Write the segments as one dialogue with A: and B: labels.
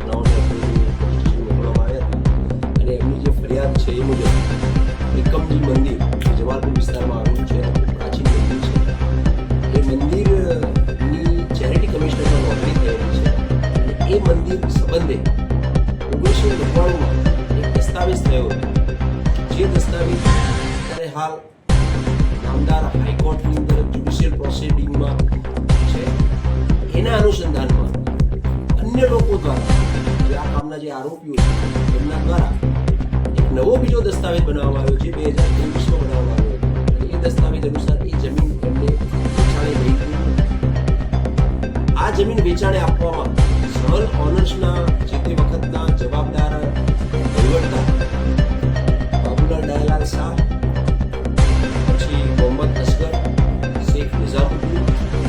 A: બનાવને મોકલવામાં આવ્યા હતા અને એમની જે ફરિયાદ છે એ મુજબ એકમજી મંદિર જમાલપુર વિસ્તારમાં આવેલું છે, પ્રાચીન મંદિર છે, એ મંદિરની ચેરિટી કમિશનરમાં નોંધણી થયેલી છે અને એ મંદિર સંબંધે 1999માં એક દસ્તાવેજ થયો હતો, જે દસ્તાવેજ અત્યારે હાલ નામદાર હાઈકોર્ટની અંદર જ્યુડિશિયલ પ્રોસિડિંગમાં છે. એના અનુસંધાનમાં અન્ય લોકો દ્વારા જે આ કામના જે આરોપીઓ છે એમના દ્વારા એક નવો બીજો દસ્તાવેજ બનાવવામાં આવ્યો છે, 2023માં બનાવવામાં આવ્યો હતો અને એ દસ્તાવેજ અનુસાર એ જમીન એમને વેચાણે લઈ ગઈ. આ જમીન વેચાણે આપવામાં સહલ ઓનર્સના જે તે વખતના જવાબદાર વહીવટદાર બાબુલાલ ડાયલાલ શાહ, પછી મોહમ્મદ અસગર, શેખ નિઝામુદ્દીન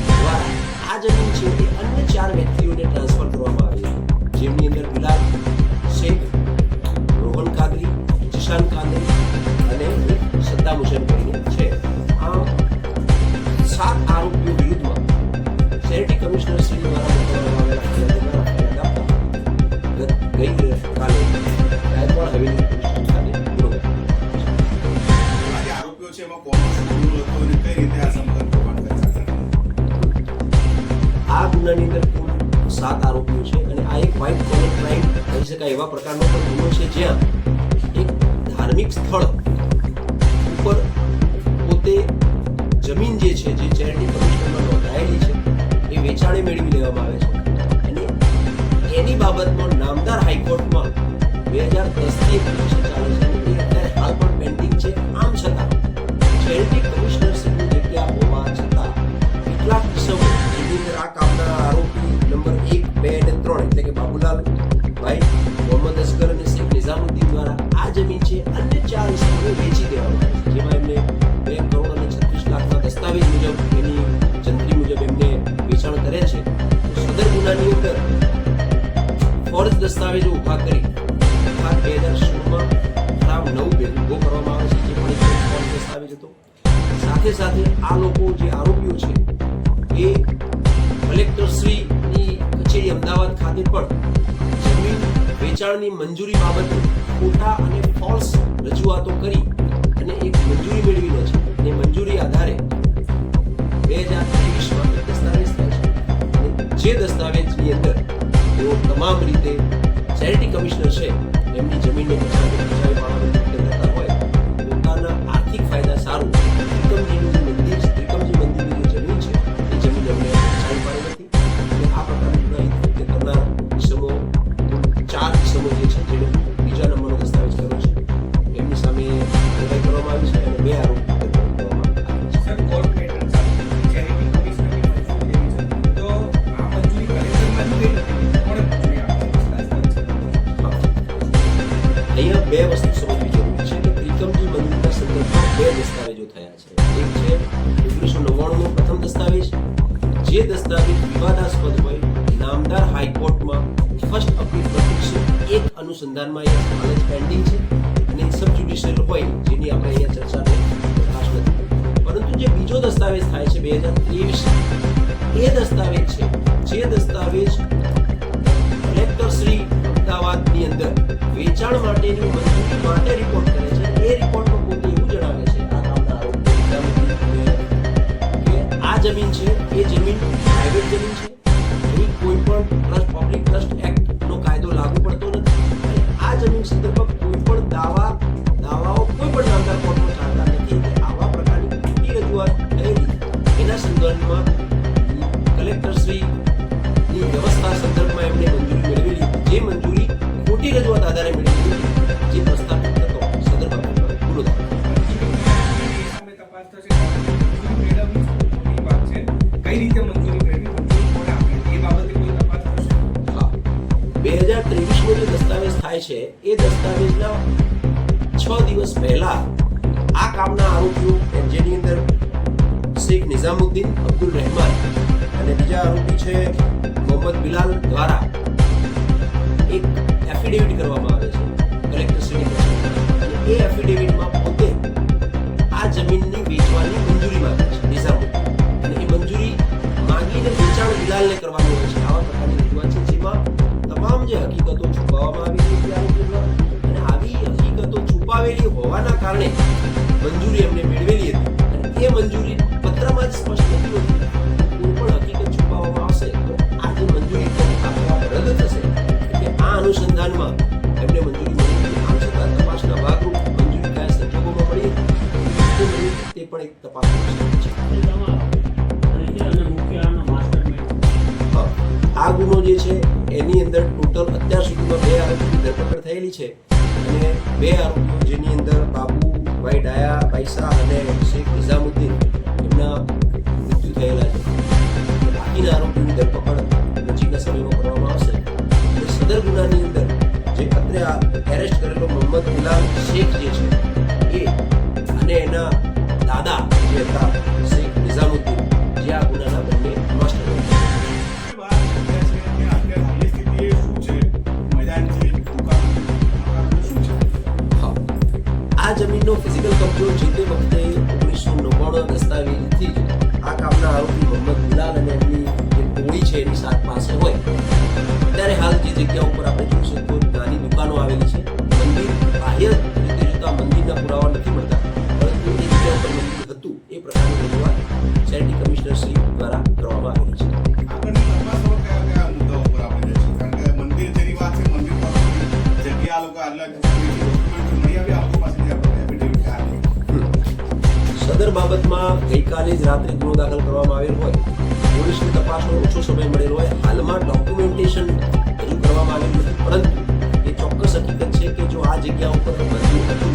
A: દ્વારા આ જમીન છે એ અન્ય 4 વ્યક્તિઓને ટ્રાન્સફર કરવામાં આવી, જેમની અંદર બિલાલ શેખ, રોહન કાદરી, જીશાન કાદરી અને સદ્દામ હુસેન કરીને છે. આ 7 આરોપીઓ વિરુદ્ધમાં ચેરિટી કમિશનર શ્રી દ્વારા મોકલવામાં આવેલા ફરિયાદ આપતા ગઈ કાલે ગાયકવાડ હવેલી પોલીસ ખાતે ગુનો
B: આરોપીઓ છે એમાં કોનો શું ગુનો હતો અને કઈ રીતે આ સંપર્ક
A: આ ગુનાની અંદર કુલ 7 આરોપીઓ છે અને આ એક વ્હાઇટ કોલર ક્રાઇમ કહી શકાય એવા પ્રકારનો પણ ગુનો છે, જ્યાં એક ધાર્મિક સ્થળ ઉપર પોતે જમીન જે છે જે ચેરિટી કમિશનમાં નોંધાયેલી છે એ વેચાણે મેળવી લેવામાં આવે છે અને એની બાબતમાં નામદાર હાઈકોર્ટમાં 2010થી ચાલે છે અને એ અત્યારે હાલ પણ પેન્ડિંગ છે. આમ છતાં ચેરિટી કમિશનર શ્રીની જગ્યા હોવા છતાં કેટલાક કિસ્સાઓ જેની અંદર આ કામના આરોપી નંબર 1, 2 અને 3 એટલે કે બાબુલાલ ભાઈ, મોહમ્મદ અસગર અને શેખ નિઝામુદ્દીન દ્વારા આ જમીન છે અન્ય 4 વિસ્તારોને વેચી દેવામાં આવી છે, જેમાં એમને 2 કરોડ અને 36 લાખના દસ્તાવેજ મુજબ એની જંત્રી મુજબ એમને વેચાણ કરે છે. સદર ગુનાની અંદર ફોર્જ દસ્તાવેજો ઉભા કરી 2016માં ખરાબ 9 ભેગો કરવામાં આવે છે, જે પણ એક ફોર્જ દસ્તાવેજ હતો. સાથે સાથે આ લોકો જે આરોપીઓ છે એ કલેક્ટરશ્રીની કચેરી અમદાવાદ ખાતે પણ જમીન વેચાણની મંજૂરી બાબતે ખોટા અને ફોલ્સ રજૂઆતો કરી અને એક મંજૂરી મેળવી લે છે અને મંજૂરી આધારે 2023માં એક દસ્તાવેજ થાય છે અને જે દસ્તાવેજની અંદર તેઓ તમામ રીતે ચેરિટી કમિશનર છે એમની જમીનને બચાવી પાડવાનું નક્કી કરતા હોય, પોતાના આર્થિક ફાયદા સારું ત્રિકમજીનું જે મંદિર છે, ત્રિકમજી મંદિરની જે જમીન છે એ જમીન એમને બચાવી પાડી નથી અને આ પ્રકારની ગુનાહિત કૃત્ય કરનાર ઇસમો 4 ઇસમો જે છે જેને બીજા નંબરનો દસ્તાવેજ કર્યો છે એમની સામે કાર્યવાહી કરવામાં આવી છે અને 2 આરોપ કરવામાં આવ્યા છે.
C: સર, કોર્ટ મેટર ચેરિટી કમિશનરની મંજૂરી લેવી છે તો આ મંજૂરી કલેક્ટરમાં જ ગઈ નથી, કોણે મંજૂરી આપી?
A: અહીંયા 2 વસ્તુ સમજવી જરૂરી છે કે ત્રિકમજી મંદિરના સંદર્ભમાં 2 દસ્તાવેજો થયા છે. એક છે 1999નો પ્રથમ દસ્તાવેજ, જે દસ્તાવેજ વિવાદાસ્પદ હોય નામદાર હાઈકોર્ટમાં ફર્સ્ટ અપીલ પ્રતિક્ષ 1 અનુસંધાનમાં એ હાલ જ પેન્ડિંગ છે અને સબ જ્યુડિશિયલ હોય જેની આપણે અહીંયા ચર્ચાનો પ્રકાશ નથી. પરંતુ જે બીજો દસ્તાવેજ થાય છે 2023 એ દસ્તાવેજ છે જે દસ્તાવેજ કલેક્ટર શ્રી અમદાવાદની અંદર વેચાણ માટેની મંજૂરી માટે રિપોર્ટ કરે છે. એ રિપોર્ટમાં પોતે એવું જણાવે છે આ કામના આરોપી કે આ જમીન છે એ જમીન પ્રાઇવેટ જમીન છે, એની કોઈ પણ ટ્રસ્ટ પબ્લિક ટ્રસ્ટ એક્ટનો કાયદો લાગુ પડતો નથી અને આ જમીન સંદર્ભમાં કોઈ પણ દાવાઓ કોઈ પણ નામદાર કોર્ટમાં ચાલતા નથી. આવા પ્રકારની ખોટી રજૂઆત થયેલી એના સંદર્ભમાં કલેક્ટરશ્રીની વ્યવસ્થા સંદર્ભમાં એમને મંજૂરી મેળવેલી, જે મંજૂરી ખોટી રજૂઆત આધારે મેળવેલી, જે પ્રસ્થાપિત થતો સદર બાબતમાં ગુનો
C: સામે તપાસ થશે. મંજૂરી મેળવવી મોટી વાત છે, કઈ રીતે મંજૂરી મેળવી, મંજૂરી કોણે આપી એ બાબતે કોઈ તપાસ થશે?
A: હા, 2023નો જે દસ્તાવેજ થાય છે એ દસ્તાવેજના 6 દિવસ પહેલા આ કામના આરોપીઓ જેની અંદર શેખ નિઝામુદ્દીન, અબ્દુલ રહેમાન અને બીજા આરોપી છે મોહમ્મદ બિલાલ દ્વારા એક એફિડેવિટ કરવામાં આવે છે કલેક્ટરશ્રીની કચેરીમાં અને એ એફિડેવિટમાં પોતે આ જમીનની વેચવાની મંજૂરી માંગે છે નિઝામુદ્દીન અને એ મંજૂરી માંગીને વેચાણ બિલાલને કરવાનું હોય છે. આવા પ્રકારની રજૂઆત છે જેમાં તમામ જે હકીકતો હકીકતો છુપાવવામાં આવી હતી આરોપી દ્વારા અને આવી હકીકતો છુપાવેલી હોવાના કારણે મંજૂરી એમને મેળવેલી હતી અને એ મંજૂરી પત્રમાં જ સ્પષ્ટ નથી હોતી કોઈ પણ હકીકત છુપાવવામાં આવશે તો આ જે મંજૂરી આપવા રદ થશે એટલે આ અનુસંધાનમાં એમને મંજૂરી મળી હતી. આમ છતાં તપાસના ભાગરૂપ મંજૂરી કયા સંજોગોમાં મળી હતી તે પણ એક તપાસનો વિષય છે. હા, આ ગુનો જે છે એની અંદર ટોટલ અત્યાર સુધીમાં 2 આરોપીની ધરપકડ થયેલી છે અને 2 આરોપીઓ જેની અંદર બાબુભાઈ ડાયા પૈસા અને શેખ નિઝામુદ્દીન એમના મૃત્યુ થયેલા છે. બાકીના આરોપીની ધરપકડ નજીકના સમયમાં કરવામાં આવશે અને સદર ગુનાની અંદર જે અત્રે એરેસ્ટ કરેલો મોહમ્મદ બિલાલ શેખ જે છે એ અને એના દાદા જે હતા શેખ નિઝામુદ્દીન જે આ ગુનાના બંને માસ્ટર હતા.
B: વાત છે કે અત્યારે હાલની સ્થિતિ એ શું છે? મેદાન છે, દુકાન શું છે?
A: હા, આ જમીનનો ફિઝિકલ કબજો જે તે વખતે 1999 દસ્તાવેજથી જ આ કામના આરોપી મોહમ્મદ બિલાલ અને એમની જે ટોળી છે એની સાથ પાસે હોય. ત્યારે હાલ જે જગ્યા ઉપર આપણે જોઈ શકીએ નાની દુકાનો આવેલી છે. મંદિર બાહ્ય રીતે જોતા મંદિરના પુરાવા નથી મળતા પરંતુ એ જગ્યા ઉપર મંદિર હતું એ પ્રકારની રજૂઆત ચેરિટી કમિશનર શ્રી દ્વારા કરવામાં આવેલી છે.
B: આગળની તપાસમાં કયા મુદ્દાઓ પર આપણે જઈશું? કારણ કે મંદિર જેની વાત છે, મંદિર પાસેની જગ્યા આ લોકો આટલા ડોક્યુમેન્ટ મળી આવ્યા આ લોકો પાસેથી આપણે એફિડેવિટ આપી.
A: સદર બાબતમાં ગઈકાલે જ રાત્રે ગુનો દાખલ કરવામાં આવેલ હોય પોલીસની તપાસનો ઓછો સમય મળેલો હોય હાલમાં ડોક્યુમેન્ટેશન રજૂ કરવામાં આવેલું નથી પરંતુ એ ચોક્કસ હકીકત છે કે જો આ જગ્યા ઉપર મંદિર હતું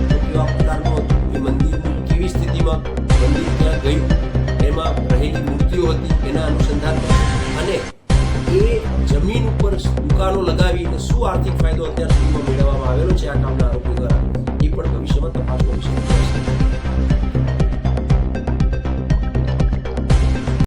A: તો કેવા પ્રકારનું હતું એ મંદિરની કેવી સ્થિતિમાં મંદિર ક્યાં ગયું એમાં રહેલી મૂર્તિઓ હતી એના અનુસંધાનમાં અને એ જમીન ઉપર દુકાનો લગાવીને શું આર્થિક ફાયદો અત્યાર સુધીમાં મેળવવામાં આવેલો છે આ કામના આરોપી દ્વારા એ પણ ભવિષ્યમાં તપાસનો વિષય છે.